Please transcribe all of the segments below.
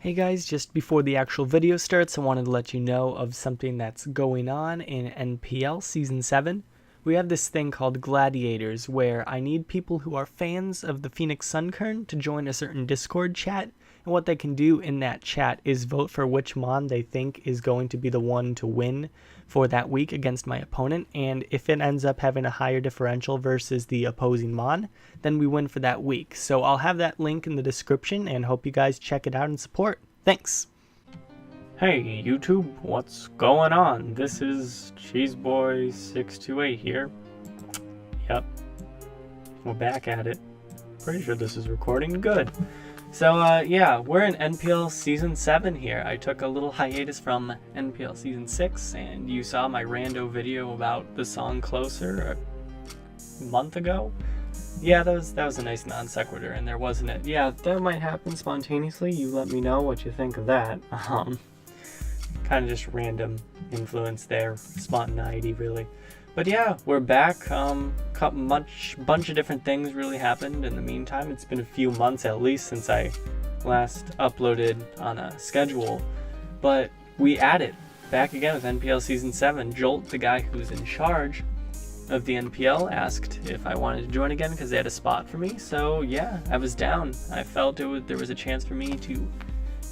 Hey guys, just before the actual video starts, I wanted to let you know of something that's going on in NPL Season 7. We have this thing called Gladiators, where I need people who are fans of the Phoenix Sunkern to join a certain Discord chat, and what they can do in that chat is vote for which Mon they think is going to be the one to win for that week against my opponent, and if it ends up having a higher differential versus the opposing Mon, then we win for that week. So I'll have that link in the description, and hope you guys check it out and support. Thanks! Hey YouTube, what's going on? This is Cheeseboy628 here. Yep, we're back at it. Pretty sure this is recording good. So yeah, we're in NPL Season 7 here. I took a little hiatus from NPL Season 6, and you saw my rando video about the song Closer a month ago. Yeah, that was a nice non sequitur in there, wasn't it? Yeah, that might happen spontaneously. You let me know what you think of that. Kind of just random influence there, spontaneity really. But yeah, we're back. Bunch of different things really happened in the meantime. It's been a few months at least since I last uploaded on a schedule. But we added back again with NPL Season 7. Jolt, the guy who's in charge of the NPL, asked if I wanted to join again because they had a spot for me. So yeah, I was down. I felt there was a chance for me to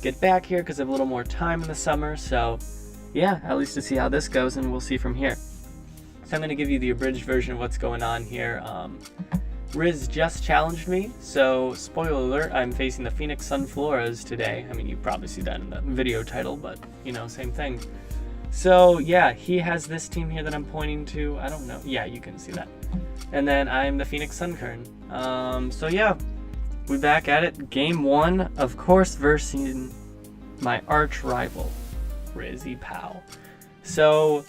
get back here because I have a little more time in the summer. So yeah, at least to see how this goes, and we'll see from here. So I'm going to give you the abridged version of what's going on here. Riz just challenged me, so spoiler alert, I'm facing the Phoenix Sunfloras today. I mean, you probably see that in the video title, but you know, same thing. So yeah, he has this team here that I'm pointing to. I don't know. Yeah, you can see that. And then I'm the Phoenix Sunkern. So yeah, we're back at it. Game 1, of course, versus my arch rival, Rizzy Pow. So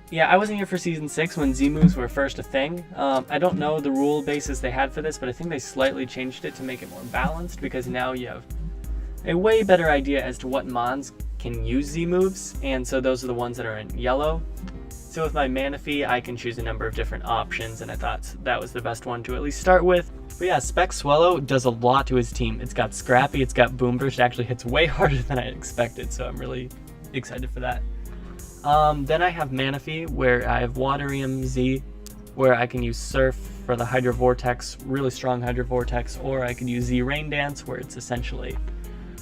yeah, I wasn't here for Season 6 when Z-moves were first a thing. I don't know the rule basis they had for this, but I think they slightly changed it to make it more balanced, because now you have a way better idea as to what Mons can use Z-moves, and so those are the ones that are in yellow. So with my Manaphy, I can choose a number of different options, and I thought that was the best one to at least start with. But yeah, Spec Swallow does a lot to his team. It's got Scrappy, it's got Boom Burst. It actually hits way harder than I expected, so I'm really excited for that. Then I have Manaphy, where I have Waterium Z, where I can use Surf for the Hydro Vortex, really strong Hydro Vortex, or I could use Z Rain Dance, where it's essentially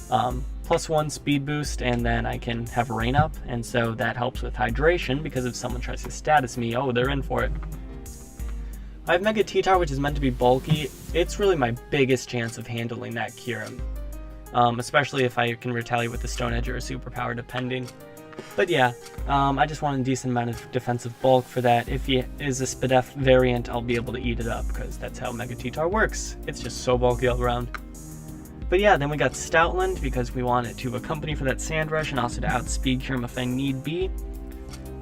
+1 speed boost, and then I can have Rain Up, and so that helps with hydration, because if someone tries to status me, oh, they're in for it. I have Mega T-Tar, which is meant to be bulky. It's really my biggest chance of handling that Kyurem, especially if I can retaliate with the Stone Edge or a Superpower, depending. But yeah, I just want a decent amount of defensive bulk for that. If he is a Spadef variant, I'll be able to eat it up, because that's how Mega T-Tar works. It's just so bulky all around. But yeah, then we got Stoutland, because we want it to accompany for that Sand Rush, and also to outspeed Kyurem if I need be.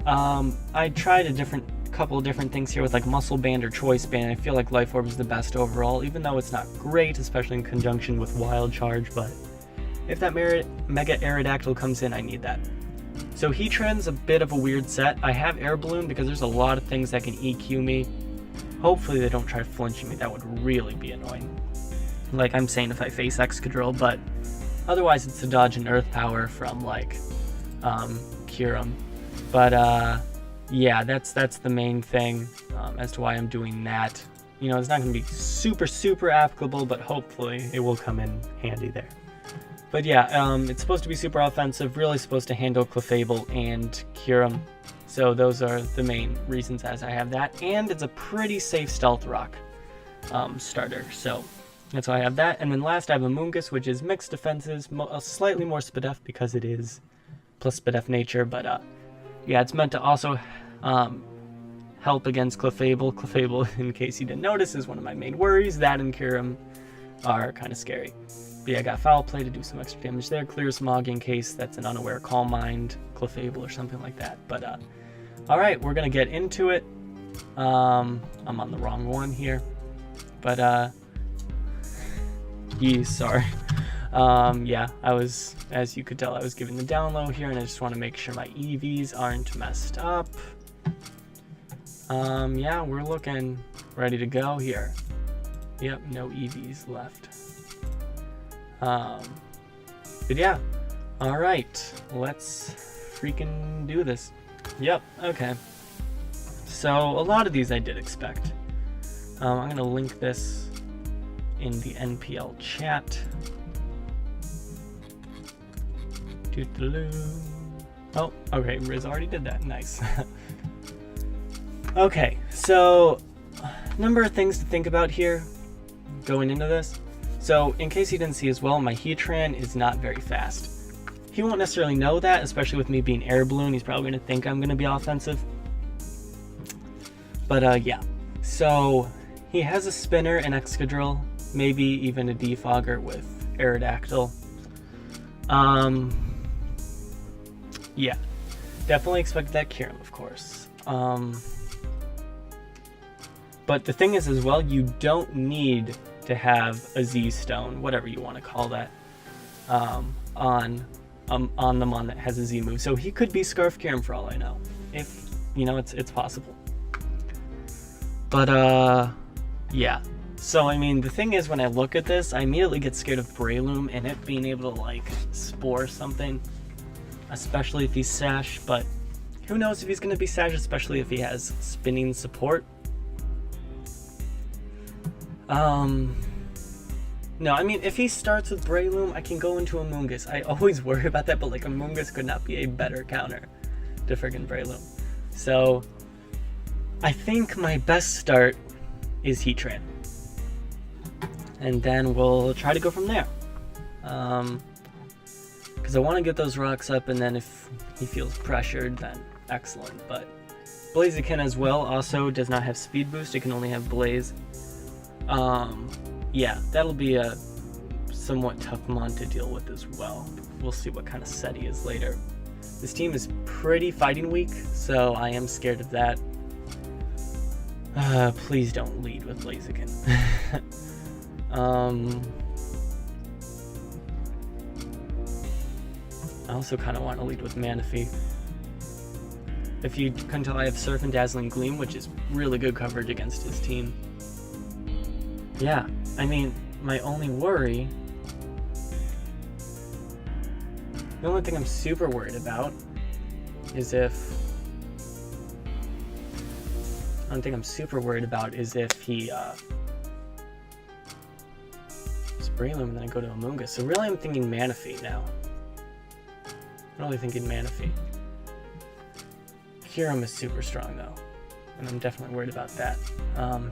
I tried a couple of different things here with like Muscle Band or Choice Band. I feel like Life Orb is the best overall, even though it's not great, especially in conjunction with Wild Charge, but if that Mega Aerodactyl comes in, I need that. So Heatran's a bit of a weird set. I have Air Balloon because there's a lot of things that can EQ me. Hopefully they don't try flinching me. That would really be annoying. Like I'm saying if I face Excadrill, but otherwise it's to dodge an Earth Power from like Kyurem. But yeah, that's the main thing as to why I'm doing that. You know, it's not going to be super applicable, but hopefully it will come in handy there. But yeah, it's supposed to be super offensive, really supposed to handle Clefable and Kyurem. So those are the main reasons as I have that. And it's a pretty safe Stealth Rock starter, so that's why I have that. And then last I have a Moongus, which is mixed defenses, slightly more Spadef because it is plus Spadef nature. But yeah, it's meant to also help against Clefable. Clefable, in case you didn't notice, is one of my main worries. That and Kyurem are kind of scary. But yeah, I got Foul Play to do some extra damage there. Clear Smog in case that's an unaware Calm Mind, Clefable, or something like that. But alright, we're going to get into it. I'm on the wrong one here. But sorry. Yeah, I was, as you could tell, I was giving the down low here, and I just want to make sure my EVs aren't messed up. Yeah, we're looking ready to go here. Yep, no EVs left. But yeah, alright, let's freaking do this. Yep, okay. So a lot of these I did expect. I'm going to link this in the NPL chat. Oh, okay, Riz already did that. Nice. Okay, so number of things to think about here going into this. So in case you didn't see as well, my Heatran is not very fast. He won't necessarily know that, especially with me being Air Balloon. He's probably going to think I'm going to be offensive. But yeah, so he has a Spinner, an Excadrill, maybe even a Defogger with Aerodactyl. Yeah, definitely expect that Kyurem, of course. But the thing is as well, you don't need to have a Z-Stone, whatever you want to call that, on the Mon that has a Z move. So he could be Scarf Kyurem for all I know. If, you know, it's possible. But, yeah. So, I mean, the thing is, when I look at this, I immediately get scared of Breloom and it being able to, like, Spore something. Especially if he's Sash, but who knows if he's going to be Sash, especially if he has spinning support. No, I mean, if he starts with Breloom, I can go into Amoonguss. I always worry about that, but, like, Amoonguss could not be a better counter to friggin' Breloom. So, I think my best start is Heatran. And then we'll try to go from there. Because I want to get those rocks up, and then if he feels pressured, then excellent. But Blaziken as well also does not have speed boost. It can only have Blaze. Yeah, that'll be a somewhat tough Mon to deal with as well. We'll see what kind of set he is later. This team is pretty fighting weak, so I am scared of that. Please don't lead with Blaziken. I also kind of want to lead with Manaphy. If you can tell, I have Surf and Dazzling Gleam, which is really good coverage against his team. Yeah, I mean, my only worry... The only thing I'm super worried about is if... The only thing I'm super worried about is if he, Breloom and then I go to Amoonguss. So really I'm thinking Manaphy now. I'm really thinking Manaphy. Kyurem is super strong though, and I'm definitely worried about that,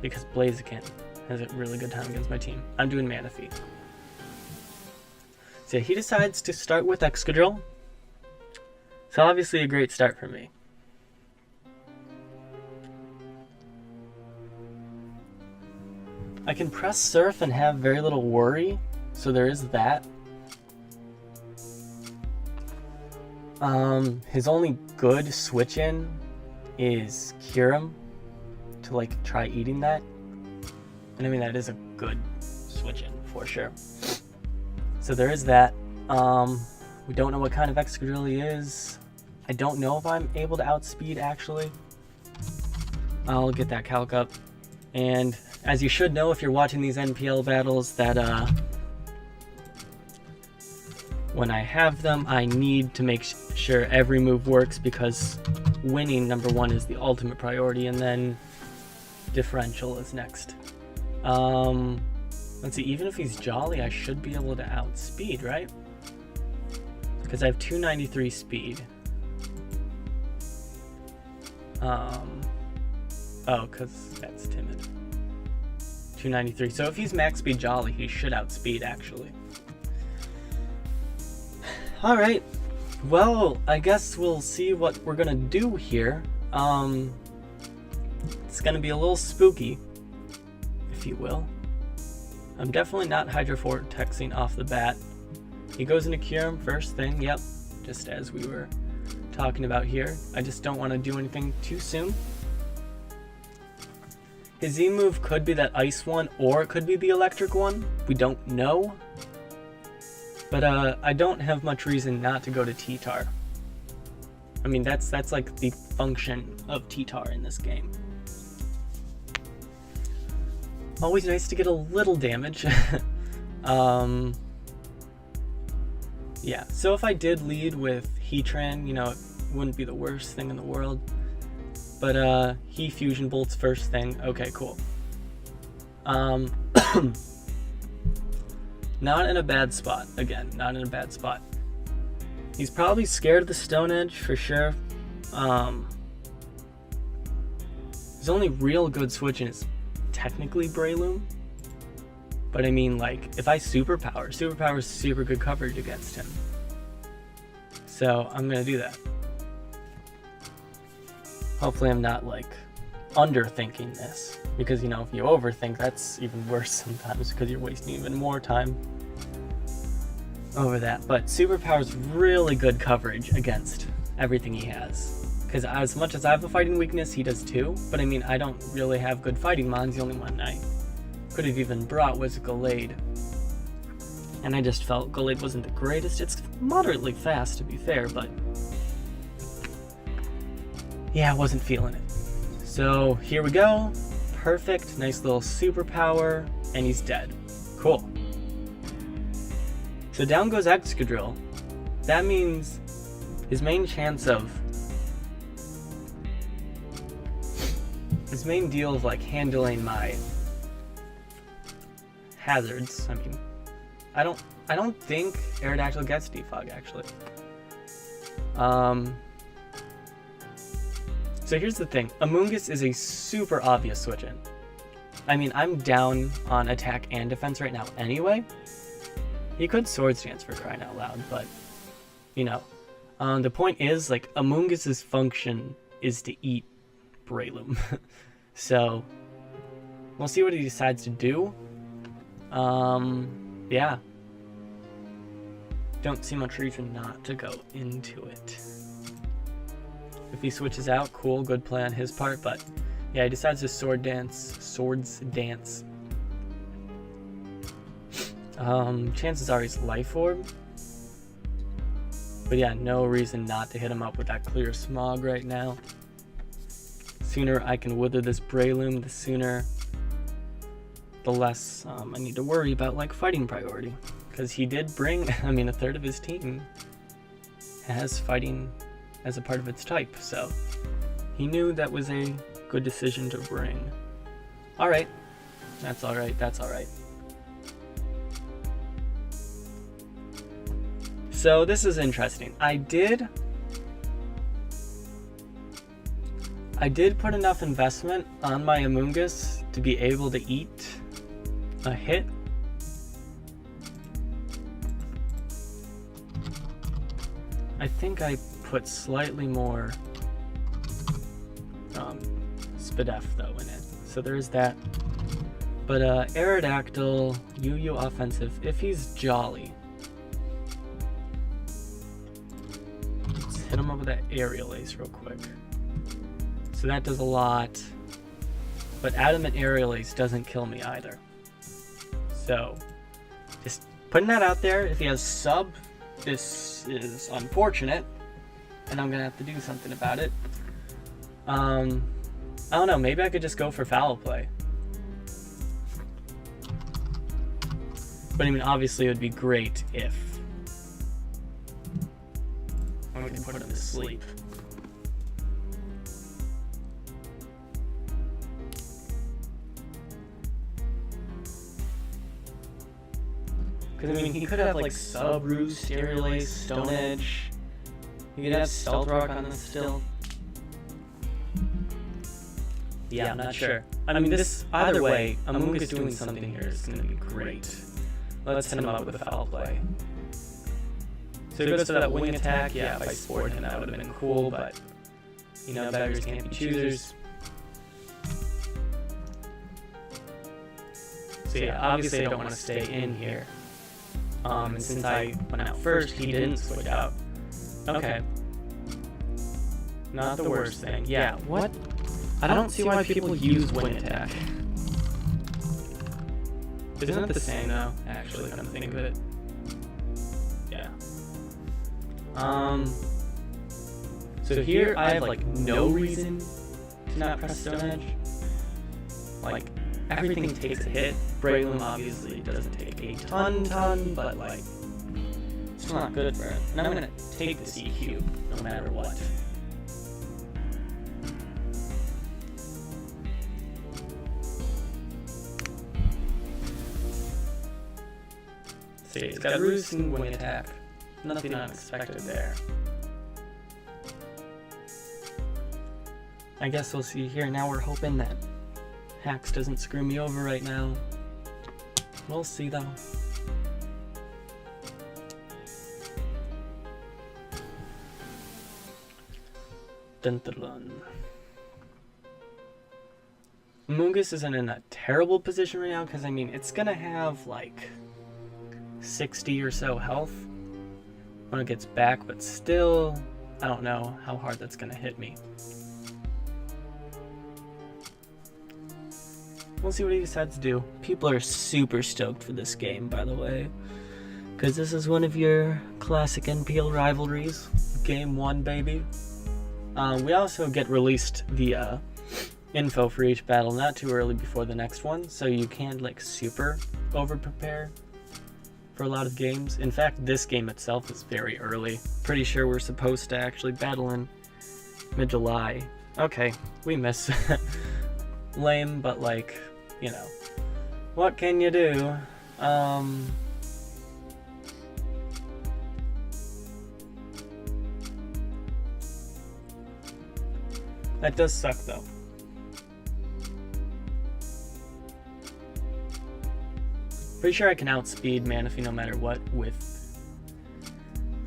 because Blaziken has a really good time against my team. I'm doing Manaphy. So he decides to start with Excadrill. So obviously a great start for me. I can press Surf and have very little worry, so there is that. His only good switch in is Kyurem to like try eating that. And I mean that is a good switch in for sure. So there is that. We don't know what kind of Excadrill he is. I don't know if I'm able to outspeed actually. I'll get that calc up. And as you should know if you're watching these NPL battles, that when I have them, I need to make sure every move works, because winning, number one, is the ultimate priority, and then differential is next. Let's see, even if he's Jolly, I should be able to outspeed, right? Because I have 293 speed. Oh, because that's timid. 293. So if he's max speed Jolly, he should outspeed, actually. Alright. Well, I guess we'll see what we're gonna do here. It's gonna be a little spooky, if you will. I'm definitely not Hydro Vortexing off the bat. He goes into Kyurem first thing, yep. Just as we were talking about here. I just don't want to do anything too soon. His Z move could be that ice one, or it could be the electric one. We don't know. But I don't have much reason not to go to T-Tar. I mean, that's like the function of T-Tar in this game. Always nice to get a little damage. Yeah, so if I did lead with Heatran, you know, it wouldn't be the worst thing in the world. But he Fusion Bolts first thing. Okay, cool. Not in a bad spot. Again, not in a bad spot. He's probably scared of the Stone Edge for sure. His only real good switch is technically Breloom. But I mean, like, if I Superpower is super good coverage against him. So I'm gonna do that. Hopefully I'm not, like, underthinking this. Because, you know, if you overthink, that's even worse sometimes because you're wasting even more time over that. But Superpower's really good coverage against everything he has. Because as much as I have a fighting weakness, he does too. But I mean, I don't really have good fighting mons. The only one I could have even brought was Gallade. And I just felt Gallade wasn't the greatest. It's moderately fast, to be fair, but yeah, I wasn't feeling it. So here we go. Perfect. Nice little Superpower. And he's dead. Cool. So down goes Excadrill. That means his main deal of like handling my hazards. I mean, I don't think Aerodactyl gets Defog actually. So here's the thing. Amoonguss is a super obvious switch in. I mean, I'm down on attack and defense right now anyway. He could Swords Dance for crying out loud, but you know. The point is, like, Amoonguss's function is to eat Breloom. So we'll see what he decides to do. Yeah. Don't see much reason not to go into it. If he switches out, cool, good play on his part, but yeah, he decides to Swords Dance. Chances are he's Life Orb. But yeah, no reason not to hit him up with that Clear Smog right now. Sooner I can wither this Breloom, the sooner, the less I need to worry about like fighting priority. Because he did bring, I mean, a third of his team has fighting as a part of its type, so he knew that was a good decision to bring. Alright, that's alright, that's alright. So this is interesting. I did put enough investment on my Amoonguss to be able to eat a hit. I think I put slightly more Spadef though in it, so there's that. But Aerodactyl, UU offensive, if he's Jolly. Let's hit him up with that Aerial Ace real quick. So that does a lot, but Adamant Aerial Ace doesn't kill me either. So just putting that out there. If he has sub, this is unfortunate, and I'm gonna have to do something about it. I don't know, maybe I could just go for Foul Play. But I mean, obviously it would be great if we can put him to sleep. Because I mean, he could have like Sub, Roost, Aerial Ace, Stone Edge. He could have Stealth Rock on this still. Yeah, I'm not sure. I mean, this, either way, Amoonguss doing something here is going to be great. Let's send him up with a Foul Play. So he goes for that Wing Attack. Yeah, if I Sport him, that would have been cool, but, you know, beggars can't be choosers. So yeah, obviously I don't want to stay in here. And since I went out first, he didn't switch out. Okay. Not the worst thing. Yeah, what? I don't see why people use Wing Attack. Isn't it the same though, actually, come to think of it? Yeah. So here I have like no reason to not press Stone Edge. Like, everything takes a hit. Breloom obviously doesn't take a ton, but like, still not good for it. And I'm gonna take this EQ no matter what. See, it's got Roost and Wing Attack. Nothing unexpected there. I guess we'll see here. Now we're hoping that Hax doesn't screw me over right now. We'll see though. Dun dun dun. Mungus isn't in a terrible position right now because I mean it's gonna have like 60 or so health when it gets back, but still I don't know how hard that's gonna hit me. We'll see what he decides to do. People are super stoked for this game, by the way, because this is one of your classic NPL rivalries. Game 1, baby. We also get released the info for each battle not too early before the next one, so you can't like super over-prepare for a lot of games. In fact, this game itself is very early. Pretty sure we're supposed to actually battle in mid-July. Okay, we miss. Lame, but like, you know, what can you do? That does suck though. Pretty sure I can outspeed Manaphy no matter what with...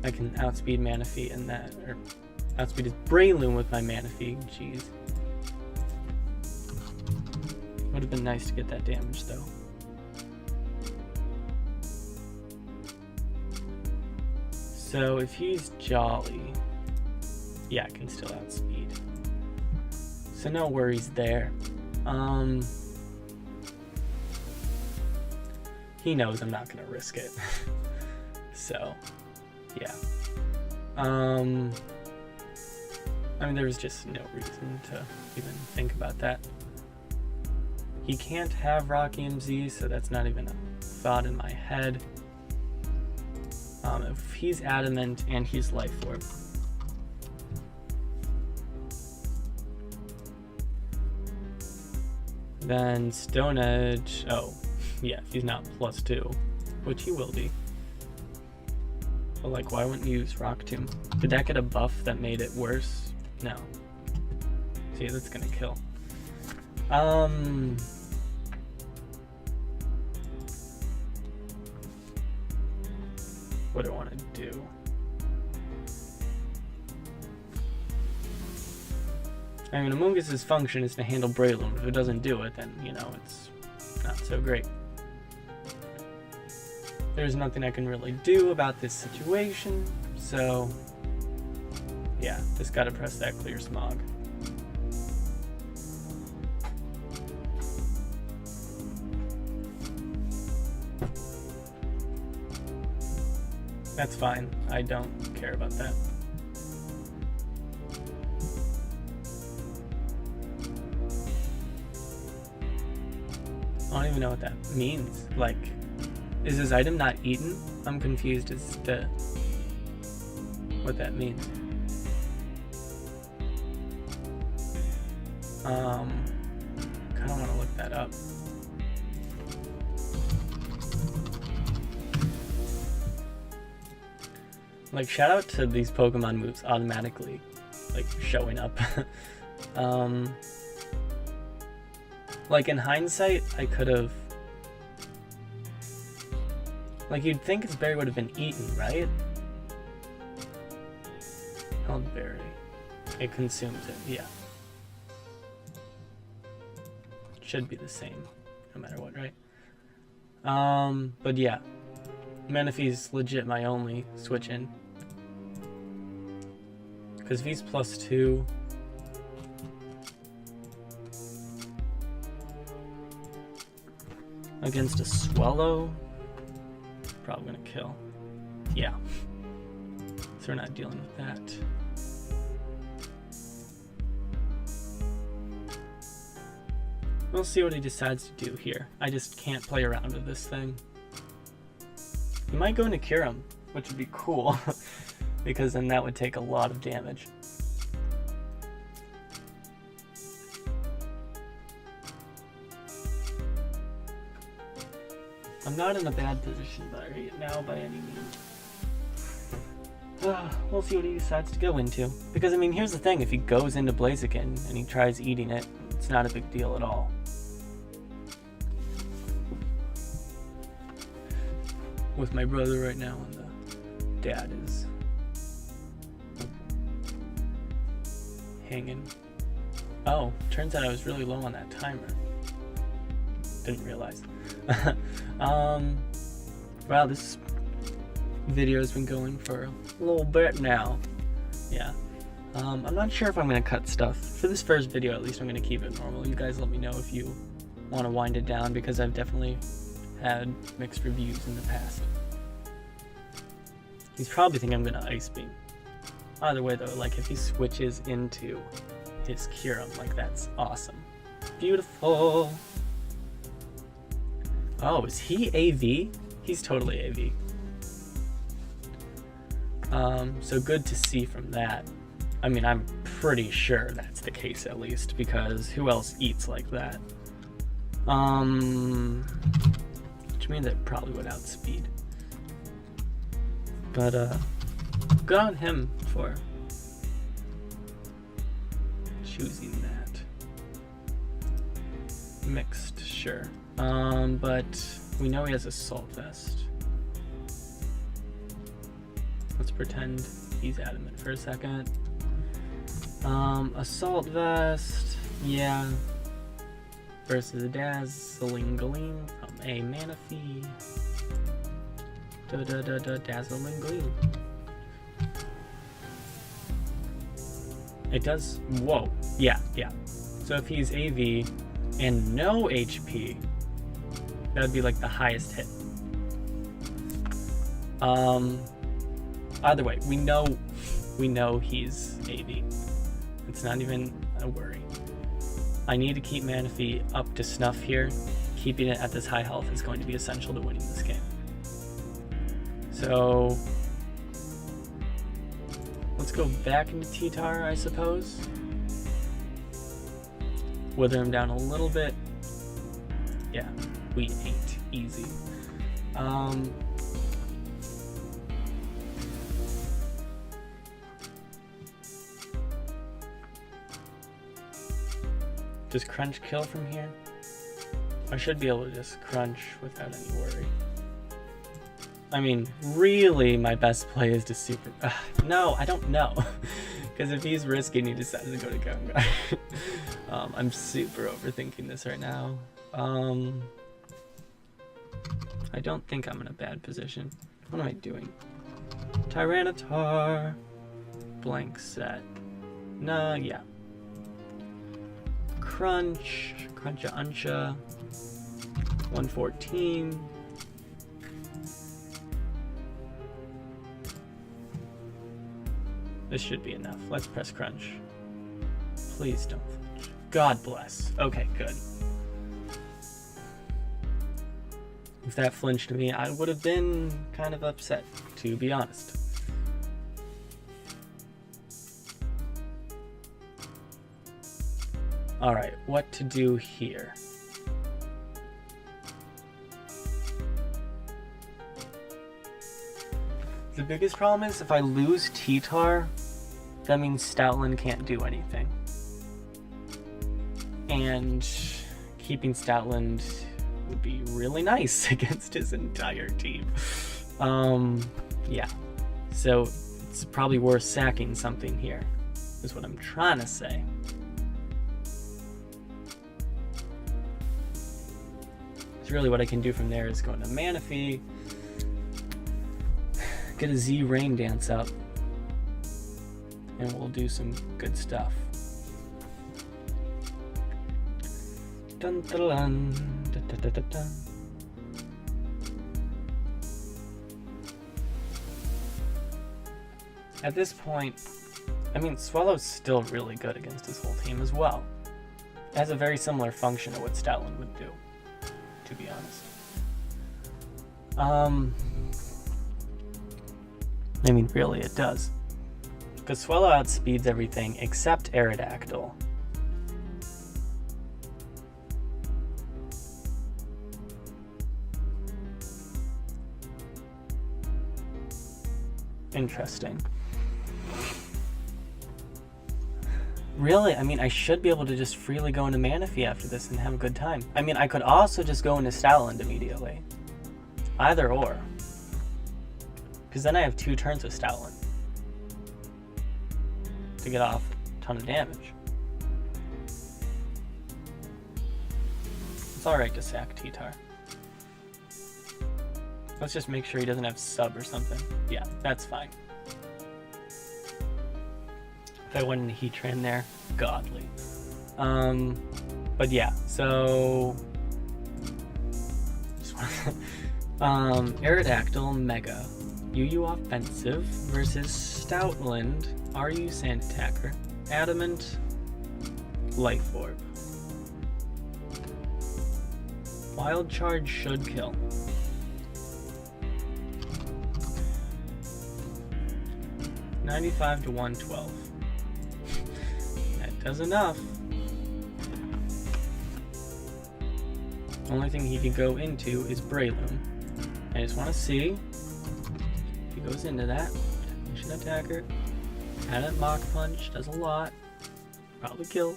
I can outspeed Manaphy in that, or outspeed his Breloom with my Manaphy, jeez. Would have been nice to get that damage though. So if he's Jolly, yeah, I can still outspeed. So no worries there. He knows I'm not gonna risk it. So, yeah. I mean, there was just no reason to even think about that. He can't have Rock EMZ, so that's not even a thought in my head. If he's Adamant and he's Life Orb, then Stone Edge, oh, yeah, if he's not +2, which he will be. But like, why wouldn't you use Rock Tomb? Did that get a buff that made it worse? No. See, that's gonna kill. What do I want to do? I mean, Amongus's function is to handle Breloom. If it doesn't do it, then, you know, it's not so great. There's nothing I can really do about this situation, so yeah, just gotta press that Clear Smog. That's fine, I don't care about that. I don't even know what that means. Like, is his item not eaten? I'm confused as to what that means. Kinda wanna look that up. Like, shout out to these Pokemon moves automatically, like, showing up. Like, in hindsight, I could have... Like, you'd think its berry would have been eaten, right? Held berry. It consumes it, yeah. Should be the same, no matter what, right? But yeah. Manaphy's legit my only switch in. Because if he's +2... against a Swallow, probably gonna kill. Yeah. So we're not dealing with that. We'll see what he decides to do here. I just can't play around with this thing. He might go into Kyurem. which would be cool, because then that would take a lot of damage. I'm not in a bad position right now by any means. We'll see what he decides to go into. Because, I mean, here's the thing. If he goes into Blaziken and he tries eating it, it's not a big deal at all. With my brother right now, and the dad is hanging. Oh, turns out I was really low on that timer. Didn't realize. Wow, this video's been going for a little bit now. Yeah. I'm not sure if I'm gonna cut stuff. For this first video, at least I'm gonna keep it normal. You guys let me know if you want to wind it down, because I've definitely had mixed reviews in the past. He's probably thinking I'm gonna Ice Beam. Either way though, like if he switches into his Kyurem, like that's awesome. Beautiful. Oh, is he AV? He's totally AV. So good to see from that. I mean, I'm pretty sure that's the case at least, because who else eats like that? Which means it probably would outspeed. But, good on him for choosing that. Mixed, sure. But we know he has Assault Vest. Let's pretend he's adamant for a second. Assault Vest, yeah. Versus a Dazzling Gleam from a Manaphy. Dazzling Gleam. It does, whoa, yeah. So if he's AV and no HP, that would be like the highest hit. Either way, we know he's AV. It's not even a worry. I need to keep Manaphy up to snuff here. Keeping it at this high health is going to be essential to winning this game. So let's go back into T-Tar, I suppose. Wither him down a little bit. Yeah, we ain't easy. Does Crunch kill from here? I should be able to just Crunch without any worry. I mean, really, my best play is to super... no, I don't know. Because if he's risking, he decides to go to Gengar. I'm super overthinking this right now. I don't think I'm in a bad position. What am I doing? Tyranitar. Blank set. Nah, yeah. Cruncha Uncha. 114. This should be enough. Let's press Crunch. Please don't flinch. God bless. Okay, good. If that flinched me, I would have been kind of upset, to be honest. Alright, what to do here? The biggest problem is if I lose T-Tar, that means Stoutland can't do anything. And keeping Stoutland would be really nice against his entire team. Yeah. So it's probably worth sacking something here, is what I'm trying to say. So really what I can do from there is go into Manaphy, get a Z Rain Dance up, and we'll do some good stuff. Dun, dun, dun, dun, dun, dun, dun. At this point, I mean, Swallow's still really good against his whole team as well. It has a very similar function to what Stoutland would do, to be honest. I mean, really, it does. Because Swellow outspeeds everything except Aerodactyl. Interesting. Really? I mean, I should be able to just freely go into Manaphy after this and have a good time. I mean, I could also just go into Stoutland immediately. Either or. Because then I have 2 turns with Stoutland to get off a ton of damage. It's alright to sack T-Tar. Let's just make sure he doesn't have sub or something. Yeah, that's fine. If I went into Heatran there, godly. But yeah, so Aerodactyl Mega. UU Offensive versus Stoutland. RU Sand Attacker. Adamant Life Orb. Wild Charge should kill. $95 to $112. That does enough. Only thing he can go into is Breloom. I just want to see if he goes into that. Technician Attacker. Adamant Mach Punch does a lot. Probably kill.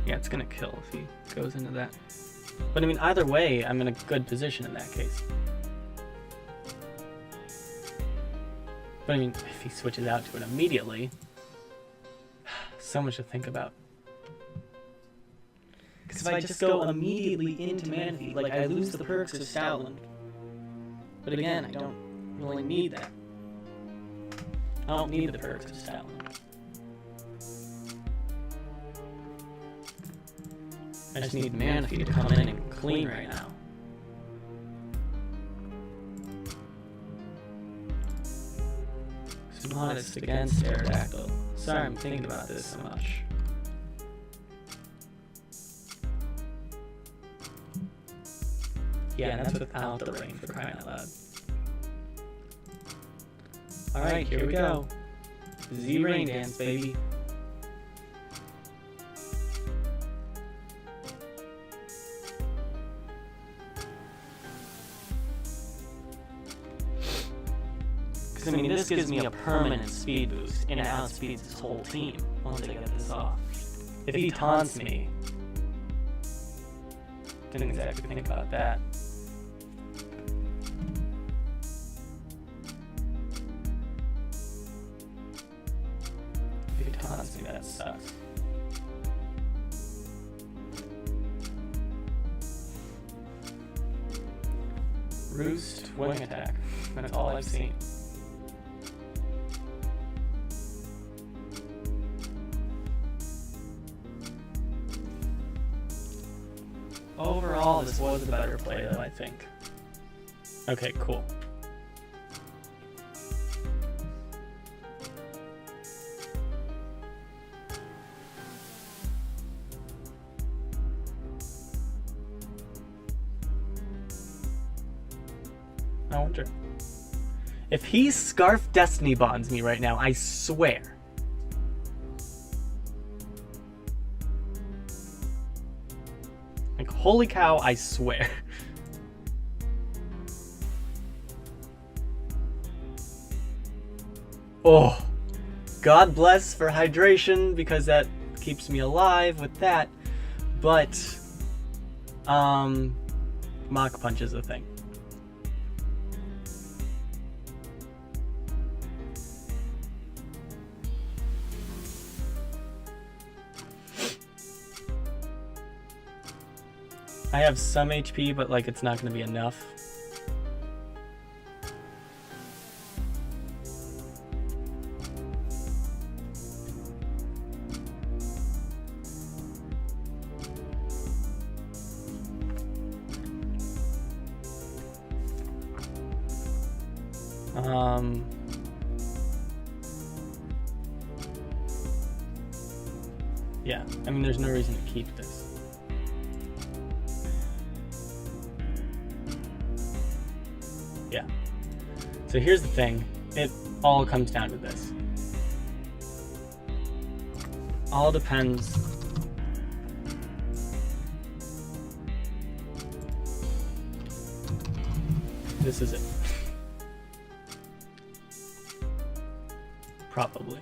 Yeah, it's gonna kill if he goes into that. But I mean, either way, I'm in a good position in that case. But I mean, if he switches out to it immediately, so much to think about. Because if I just go immediately into Manaphy, like I lose the perks of Stoutland. But again, I don't really need that. I don't need the perks of Stoutland. I just need Manaphy to come in and clean right now. Modest against Aerodactyl. Sorry I'm thinking about this so much. Yeah, that's without the rain, for crying out loud. Alright, here we go. Z Rain Dance, baby. I mean, this gives me a permanent speed boost, and it outspeeds his whole team once I get this off. If he taunts me, didn't exactly think about that. If he taunts me, that sucks. Roost, Wing Attack. That's all I've seen. Overall, this was a better play, though, I think. Okay, cool. I wonder. If he Scarf Destiny Bonds me right now, I swear. Like, holy cow, I swear. Oh, God bless for hydration, because that keeps me alive with that. But, Mach Punch is a thing. I have some HP, but like it's not going to be enough. Yeah, I mean, there's no reason to keep this. Yeah. So here's the thing. It all comes down to this. All depends. This is it. Probably.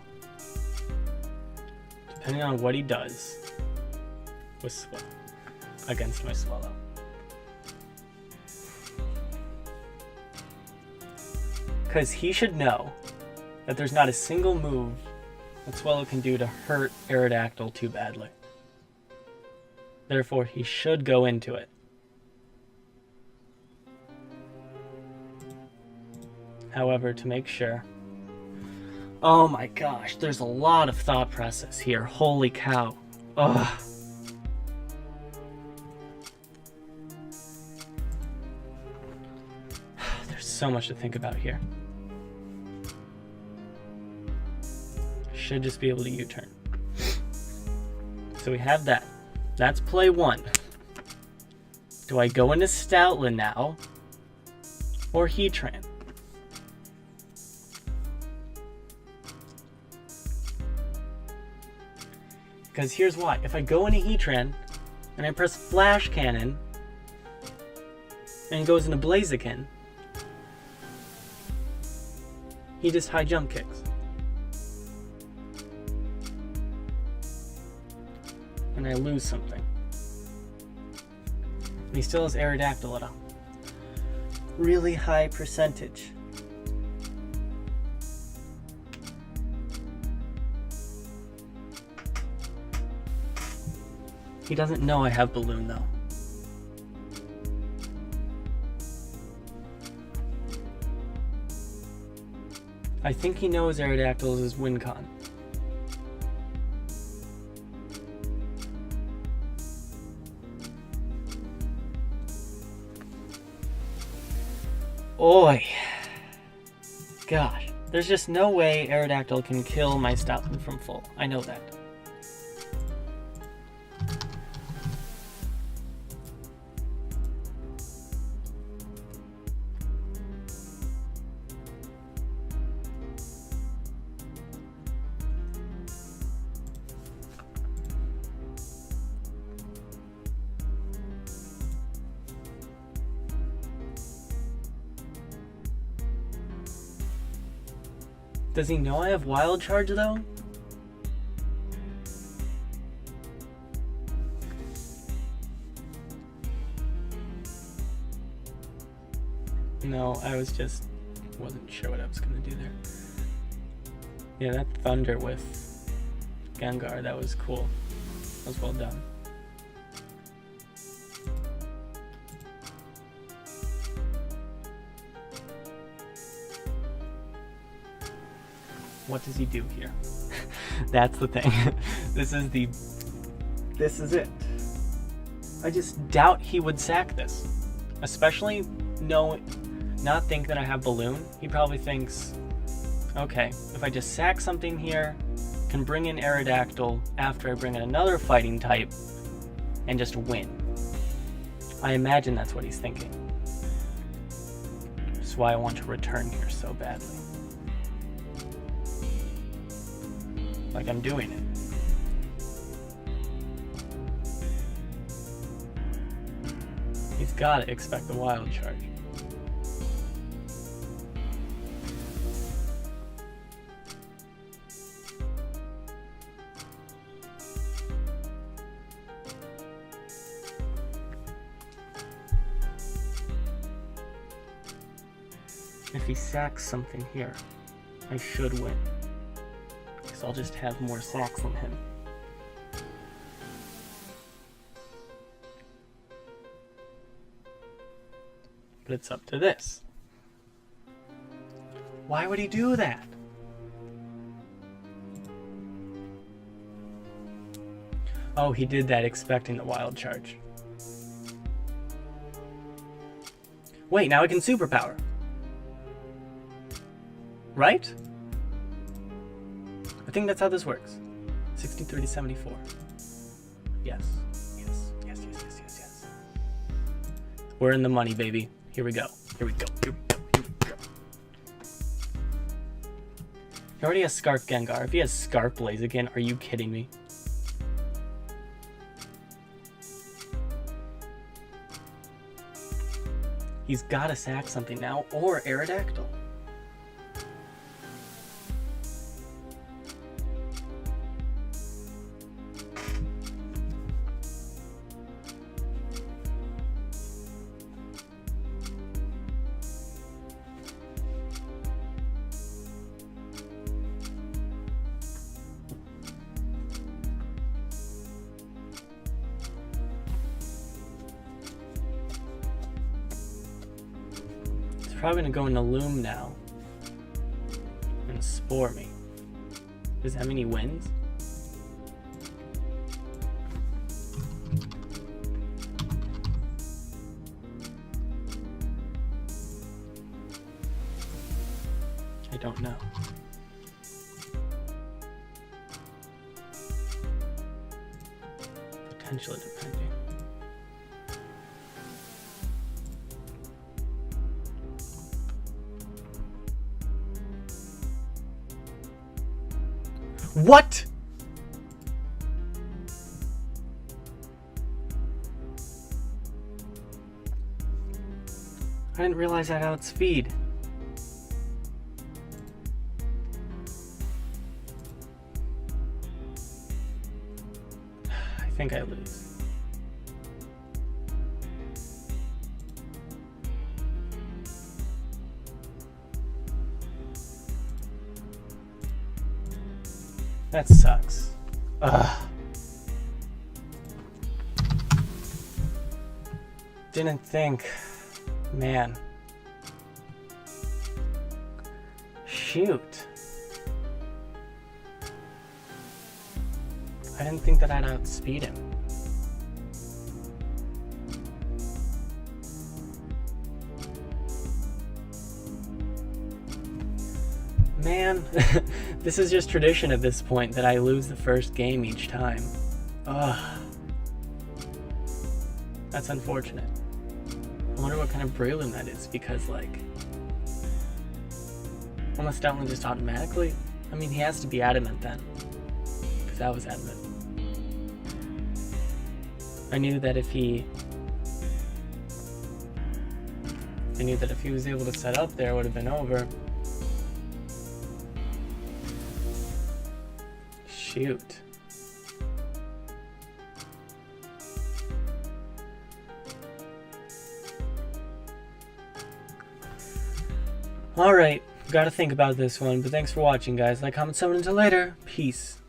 Depending on what he does with Swell against my Swallow. Because he should know that there's not a single move that Swallow can do to hurt Aerodactyl too badly. Therefore, he should go into it. However, to make sure... Oh my gosh, there's a lot of thought process here. Holy cow. Ugh. There's so much to think about here. Should just be able to U-turn. So we have that. That's play one. Do I go into Stoutland now? Or Heatran? Because here's why. If I go into Heatran, and I press Flash Cannon, and it goes into Blaziken, he just high jump kicks. And I lose something. And he still has Aerodactyl at a really high percentage. He doesn't know I have Balloon though. I think he knows Aerodactyl is his win con. Oi. Gosh. There's just no way Aerodactyl can kill my Stoutland from full. I know that. Does he know I have Wild Charge though? No, I wasn't sure what I was gonna do there. Yeah, that Thunder with Gengar, that was cool. That was well done. What does he do here? That's the thing. This is it. I just doubt he would sack this. Especially not think that I have Balloon. He probably thinks, okay, if I just sack something here, can bring in Aerodactyl after I bring in another fighting type, and just win. I imagine that's what he's thinking. That's why I want to return here so badly. Like I'm doing it. He's gotta expect the Wild Charge. If he sacks something here, I should win. I'll just have more sacks than him. But it's up to this. Why would he do that? Oh, he did that expecting the Wild Charge. Wait, now I can Superpower. Right? I think that's how this works. 60, 30, 74. Yes. Yes. Yes, yes, yes, yes, yes. We're in the money, baby. Here we go. Here we go. Here we go. Here we He already has Scarf Gengar. If he has Scarf Blaziken, are you kidding me? He's gotta sack something now, or Aerodactyl. Probably gonna go into Loom now and Spore me. Does that mean he wins? I don't know. Potentially depending. What? I didn't realize I had outspeed. I think I lose. That sucks. Ugh. Didn't think. Man. Shoot. I didn't think that I'd outspeed him. Man, this is just tradition at this point that I lose the first game each time. Ugh. That's unfortunate. I wonder what kind of Breloom that is, because, like, almost definitely just automatically. I mean, he has to be adamant then, because that was adamant. I knew that if he was able to set up there, it would have been over. Shoot. Alright, gotta think about this one, but thanks for watching, guys. Like, comment, summon, until later. Peace.